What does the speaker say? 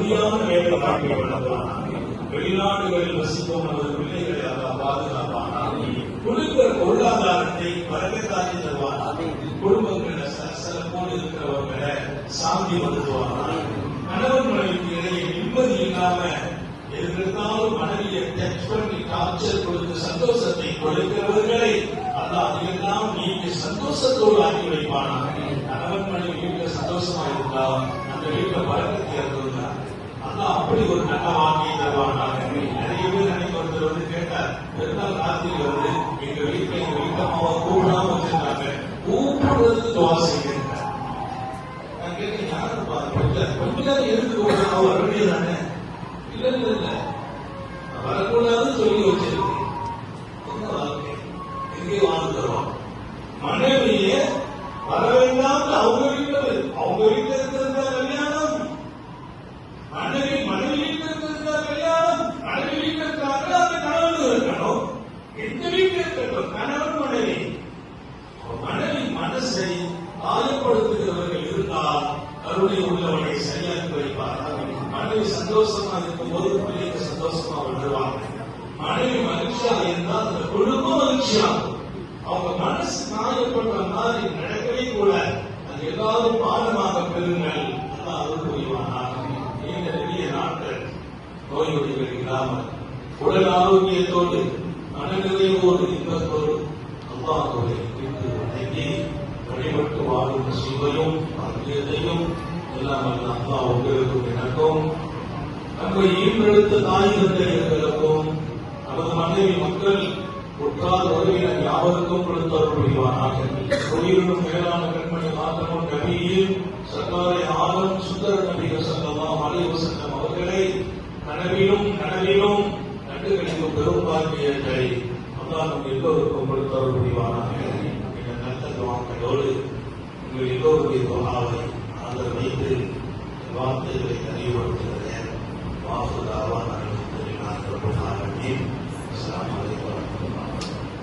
உறுதியான வேலை வாழ்க்கை வழங்குவானாக. வெளிநாடுகளில் வசிக்கும் நமது பிள்ளைகளை அல்லாஹ் பாதுகாப்பானாக. கொடுக்கிற பொருளாதாரத்தை பரக்கத்தாக்கி தருவானாக. குடும்பங்களை சலசலப்போடு இருக்கிறவர்களை சாந்தி படுத்துவானாக. கணவன் மனைவிக்கு இடையே நிம்மதி இல்லாம எதிர்த்தாலும் மனைவியை டச் பண்ணி டார்ச்சர் கொடுத்து சந்தோஷத்தை கொடுக்கிறவர்களை அல்லாஹ் எல்லாம் நீங்க சந்தோஷத்தோடு ஆக்கி வைப்பானாக. கணவன் மனைவி வீட்டில் சந்தோஷமா இருந்தால் அந்த வீட்டில் பழக்கத்தை இருந்தார் அல்லாஹ் அப்படி ஒரு நல்ல வாக்கியை தருவானாக. நிறைய பேர் நினைப்பவர் வந்து கேட்டார், பெருநாள் ராத்திரி வந்து எங்க வீட்டம்மாவை கூப்பிடாம வச்சிருந்தாங்க, கூப்பிடுறது துவா செய்கிறார். நான் கேட்டேன், யாருப்பா கொஞ்ச நேரம் எதுக்கு கூப்பிடுறோம், வர வேண்டியதானே? இல்ல இல்ல இல்ல, வரக்கூடாதுன்னு சொல்லி வச்சிருக்கு. என்ன வாழ்க்கை, எங்கே வாழ்ந்துறோம்? மனைவியே வர வேண்டாம், அவங்க வீட்டுல இருக்கிறதா கல்யாணம், மனைவி வீட்டுல இருக்கிறதா கல்யாணம், மனைவி வீட்டுல இருக்கிறாங்க அந்த கணவன் இருக்கணும், எந்த வீட்டுல இருக்கட்டும் கணவன் மனைவி. மனைவி மனசை காயப்படுத்துகிறவர்கள் இருந்தால் கருணை உள்ளவனை சரியாக்கி வைப்பார்கள். மனைவி சந்தோஷமா இருக்கும் போது பிள்ளைங்க சந்தோஷமா விடுவாங்க. மனைவி மகிழ்ச்சியா இருந்தால் அந்த குடும்பம் மகிழ்ச்சியாகும். அவங்க மனசு காயப்படுற மாதிரி நடக்கவே கூட அது எல்லாரும் பாடமாக பெறுங்கள். நல்லா அருள் புரிவானாக. நீண்ட நெடிய நாட்கள் நோய் நொடிகள் இல்லாமல் உடல் ஆரோக்கியத்தோடு மனநிறைவோடு இன்பத்தோடு அல்லாஹ்வை விட்டு வணங்கி வழிபட்டு வாழும் சிவையும் பாக்கியத்தையும் எல்லாம் அல்லாஹ் உங்களுக்கு எனக்கும் நம்மை ஈன்றெடுத்த தாய் தந்தையர்களுக்கும் நமது மனைவி மக்கள் உற்றார் உறவினர் யாவருக்கும் கொடுத்தவர் புரிவானாக. உயிரினும் மேலான கண்மணி ஆதமும் நபியில் சர்க்காரை ஆதம் சுந்தர நபிகள் ஸல்லல்லாஹு அலைஹி வஸல்லம் அவர்களை கனவிலும் கண்டுகளிக்கும் பெரும் பாக்கியத்தை அல்லாஹ் நம் எல்லோருக்கும் கொடுத்தவர் புரிவானாக. இந்த நல்ல துஆக்களோடு உங்கள் எல்லோருடைய துஆவை ஆதரவு வைத்து வார்த்தைகளை அறிவுறுத்துகிறேன்.